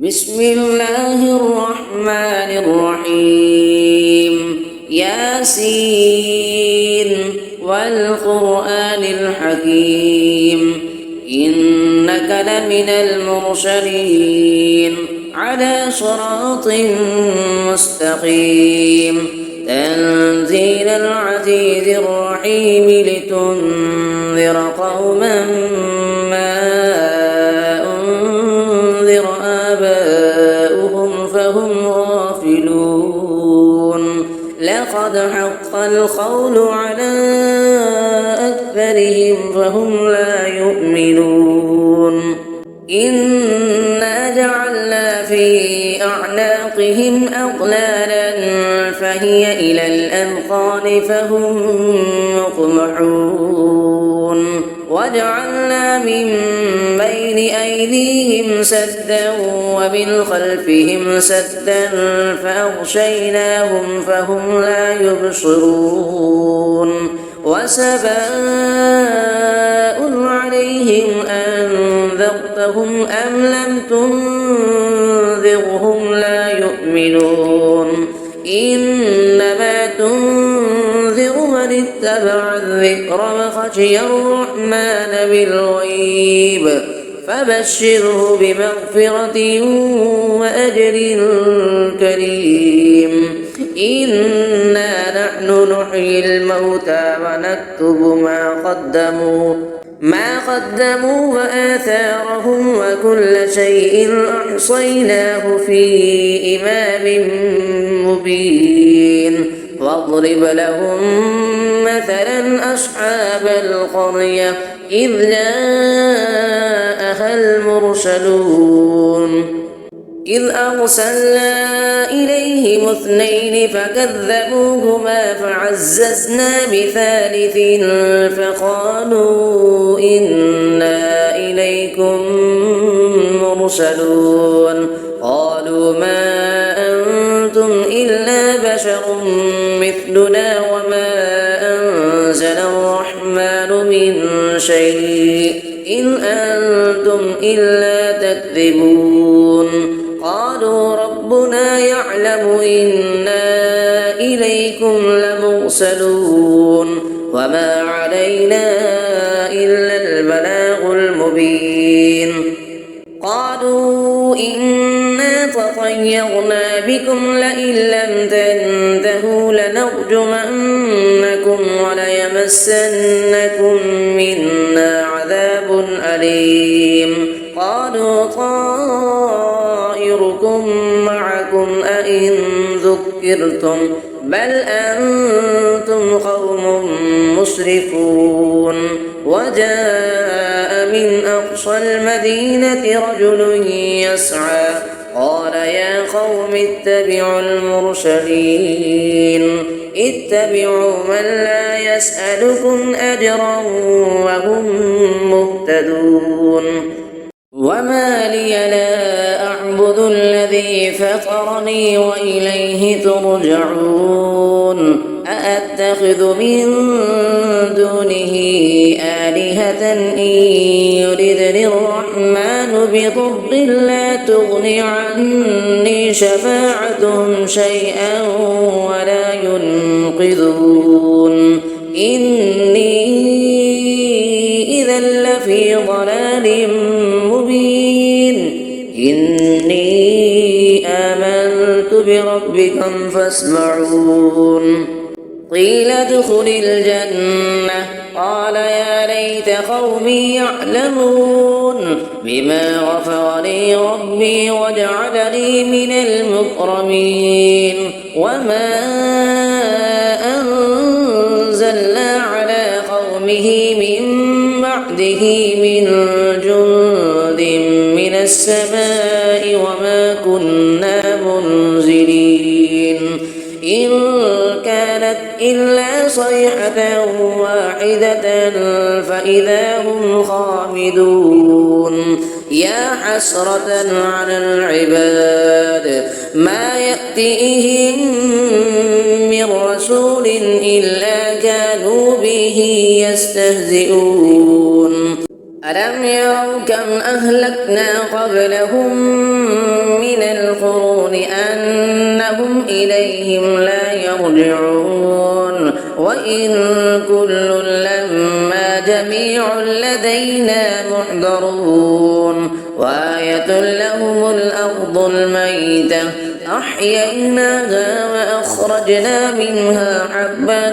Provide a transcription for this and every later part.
بسم الله الرحمن الرحيم ياسين والقرآن الحكيم إنك لمن المرسلين على صراط مستقيم تنزيل العزيز الرحيم لتنذر قوما ما أنذر آباؤهم فهم غافلون لقد حق القول على أكثرهم فهم لا يؤمنون إنا جعلنا في أعناقهم أغلالا فهي إلى الأذقان فهم مقمحون وجعلنا من بين أيديهم سدا ومن خلفهم سدا فأغشيناهم فهم لا يبصرون وسواء عليهم أنذرتهم أم لم تنذرهم لا يؤمنون إنما تنذر من اتبع الذكر وخشي الرحمن بالغيب فبشره بمغفرة وأجر كريم إنا نحن نحيي الموتى ونكتب ما قدموا وآثارهم وكل شيء أحصيناه في إمام مبين واضرب لهم مثلا أصحاب القرية إذ جاءها المرسلون إذ أرسلنا إليهم اثنين فكذبوهما فعززنا بثالث فقالوا إنا إليكم مرسلون قالوا ما أنتم إلا بشر مثلنا وما أنزل الرحمن من شيء إن أنتم إلا تكذبون قالوا ربنا يعلم إنا إليكم لمرسلون وما علينا إلا البلاغ المبين قالوا إنا تطيرنا بكم لئن لم تنتهوا لنرجمنكم وليمسنكم منا عذاب أليم قالوا طائركم معكم أئن ذكرتم بل أنتم قوم مسرفون وجاء من أقصى المدينة رجل يسعى قال يا قوم اتبعوا المرسلين اتبعوا من لا يسألكم أجرا وهم مهتدون وما لي لا أعبد الذي فطرني وإليه ترجعون أأتخذ من دونه آلهة إن يردني الرحمن بضر لا تغني عني شفاعتهم شيئا ولا ينقذون إني إذا لفي ضلال مبين إني آمنت بربكم فاسمعون قيل ادخل الجنة قال يا ليت قومي يعلمون بما غفر لي ربي وجعلني من المكرمين وما أنزلنا على قومه من بعده من جند من السماء وما كنا منزلين إن كانت إلا صيحة واحدة فإذا هم خامدون يا حسرة على العباد ما يأتيهم من رسول إلا كانوا به يستهزئون ألم يروا كم أهلكنا قبلهم كأنهم إليهم لا يرجعون وإن كل لما جميع لدينا محضرون وآية لهم الأرض الميتة أحييناها وأخرجنا منها حبا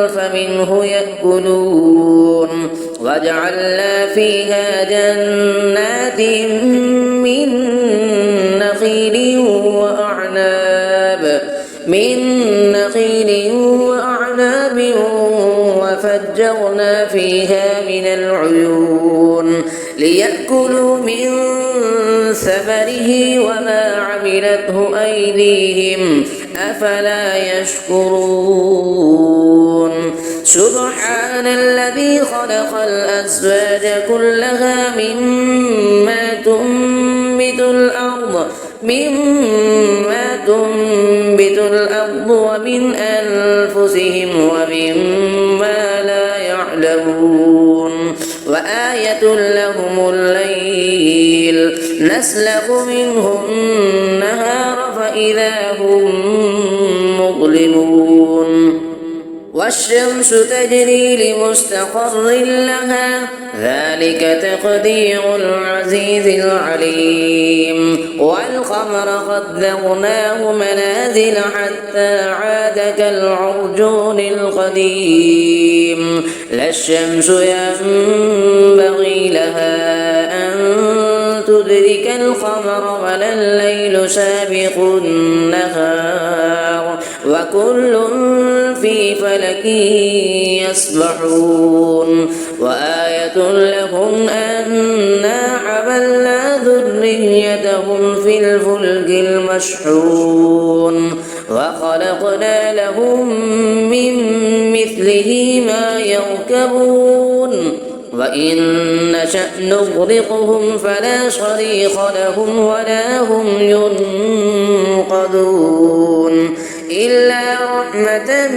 فمنه يأكلون وجعلنا فيها جنات من نخيل وأعناب وفجرنا فيها من العيون ليأكلوا من ثمره وما عملته أيديهم أفلا يشكرون سبحان الذي خلق الأزواج كلها مما تنبت الأرض ومن أنفسهم ومما لا يعلمون وآية لهم الليل نسلخ منه النهار فإذا هم مظلمون والشمس تجري لمستقر لها ذلك تقدير العزيز العليم والقمر قدرناه منازل حتى عاد كالعرجون القديم لا الشمس ينبغي لها أن تدرك القمر ولا الليل سابق النهار وكل في فلك يسبحون وآية لهم أنا حملنا ذريتهم في الفلك المشحون وخلقنا لهم من مثله ما يركبون وإن نشأ نغرقهم فلا صريخ لهم ولا هم ينقذون إلا رحمة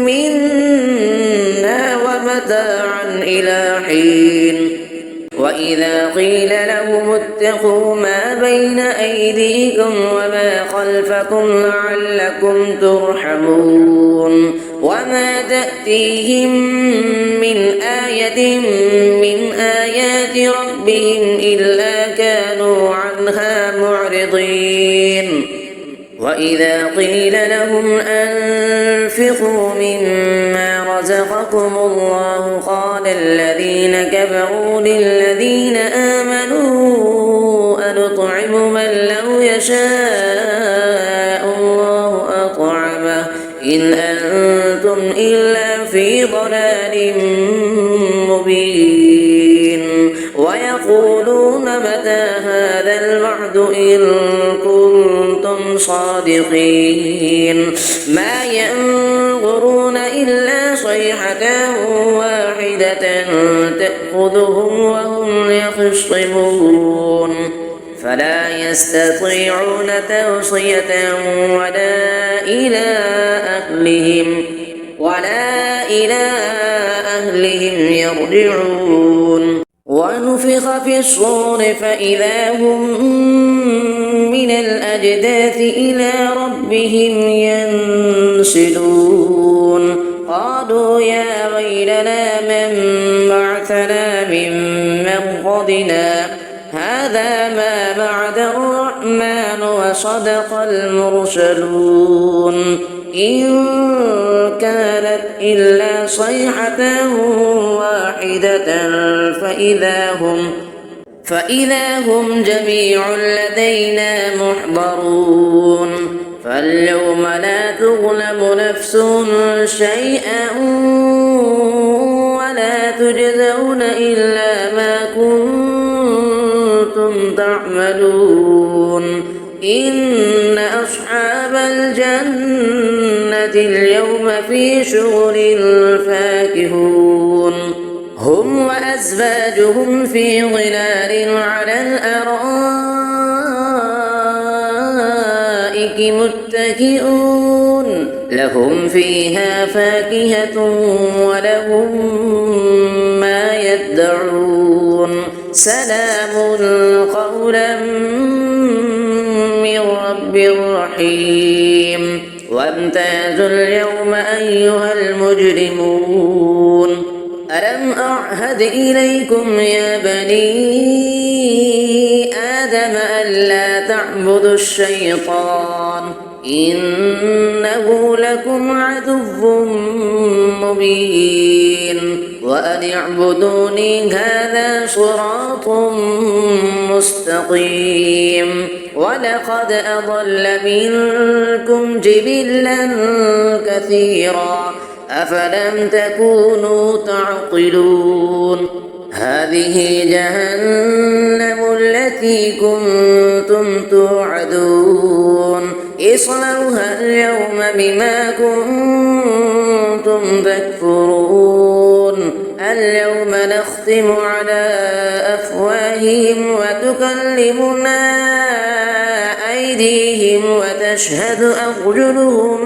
منا ومتاعا إلى حين وإذا قيل لهم اتقوا ما بين أيديكم وما خلفكم لعلكم ترحمون وما تأتيهم من آية من آيات ربهم إلا كانوا عنها معرضين وإذا قيل لهم أنفقوا مما رزقكم الله قال الذين كفروا للذين آمنوا أنطعم من لو يشاء الله أطعمه إن أنتم إلا في ضلال مبين ويقولون متى هذا الوعد إن كنتم صادقين ما ينظرون إلا صيحة واحدة تأخذهم وهم يخصمون فلا يستطيعون توصية ولا إلى أهلهم يرجعون ونفخ في الصور فإذا هم من الأجداث إلى ربهم ينسلون قالوا يا ويلنا من بعثنا من مرقدنا هذا ما بعد الرحمن وصدق المرسلون إن كانت إلا صيحة واحدة فإذا هم جميع لدينا محضرون فاليوم لا تظلم نفس شيئا ولا تجزون إلا ما كنتم تعملون إن أصحاب الجنة اليوم في شغل فاكهون هم وأزواجهم في ظلال على الأرائك متكئون لهم فيها فاكهة ولهم ما يدعون سلام قولا من رب الرحيم وامتازوا اليوم أيها المجرمون ألم أعهد إليكم يا بني آدم ألا تعبدوا الشيطان إنه لكم عدو مبين وأن اعبدوني هذا صراط مستقيم ولقد أضل منكم جبلا كثيرا أفلم تكونوا تعقلون هذه جهنم التي كنتم توعدون اصلوها اليوم بما كنتم تكفرون اليوم نختم على أفواههم وتكلمنا أيديهم وتشهد أرجلهم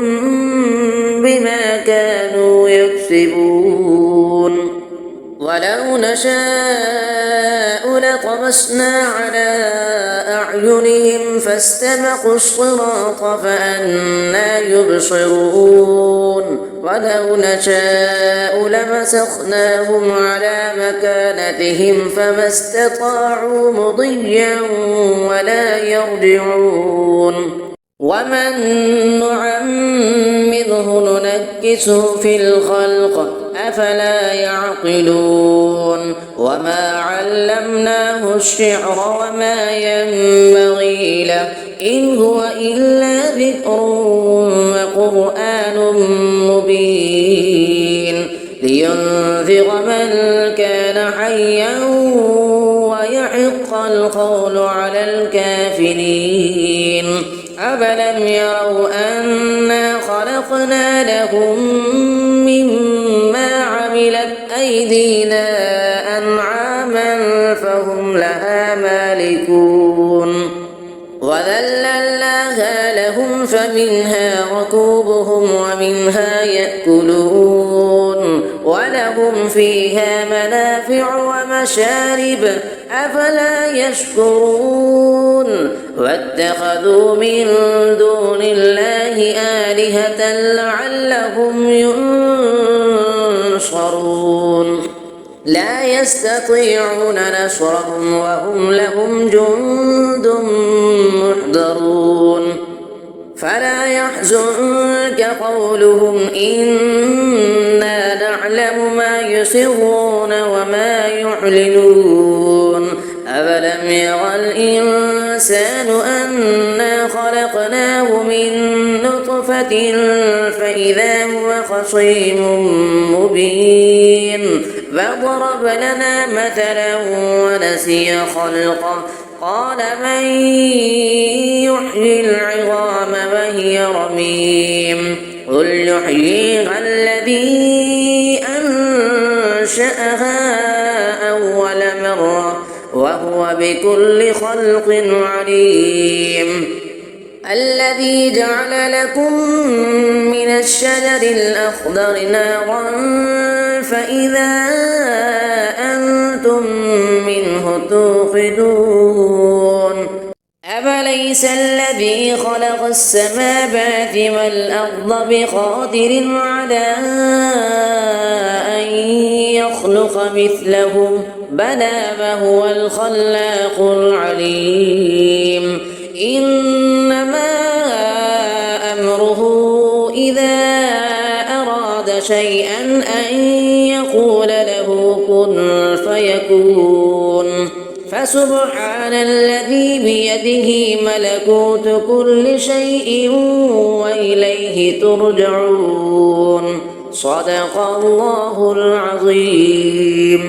بما كانوا يكسبون ولو نشاء لطمسنا على أعينهم فاستبقوا الصراط فأنى يبصرون ولو نشاء لمسخناهم على مكانتهم فما استطاعوا مضيا ولا يرجعون ومن نعمره ننكسه في الخلق أفلا يعقلون وما علمناه الشعر وما ينبغي له إن هو إلا ذكر وقرآن مبين لينذر من كان حيا ويحق القول على الكافرين أفلم يروا أنا خلقنا لهم مما عملت أيدينا أنعاما فهم لها مالكون وذللناها لهم فمنها ركوبهم ومنها يأكلون ولهم فيها منافع ومشارب أفلا يشكرون واتخذوا من دون الله آلهة لعلهم ينصرون لا يستطيعون نصرهم وهم لهم جند محضرون فلا يحزنك قولهم إنا نعلم ما يسرون وما يعلنون أفلم يرى الإنسان أنا خلقناه من نطفة فإذا هو خصيم مبين فضرب لنا مثلا ونسي خلقه قال من يحيي العظام وهي رميم قل يحييها الذي أنشأها أول مرة وهو بكل خلق عليم الذي جعل لكم من الشجر الأخضر نارا فإذا أنتم منه توقدون أفليس الذي خلق السماوات والأرض بقادر على أن يخلق مثلهم بلى وهو الخلاق العليم إنما أمره إذا أراد شيئا أن يقول له كن فيكون فسبحان الذي بيده ملكوت كل شيء وإليه ترجعون صدق الله العظيم.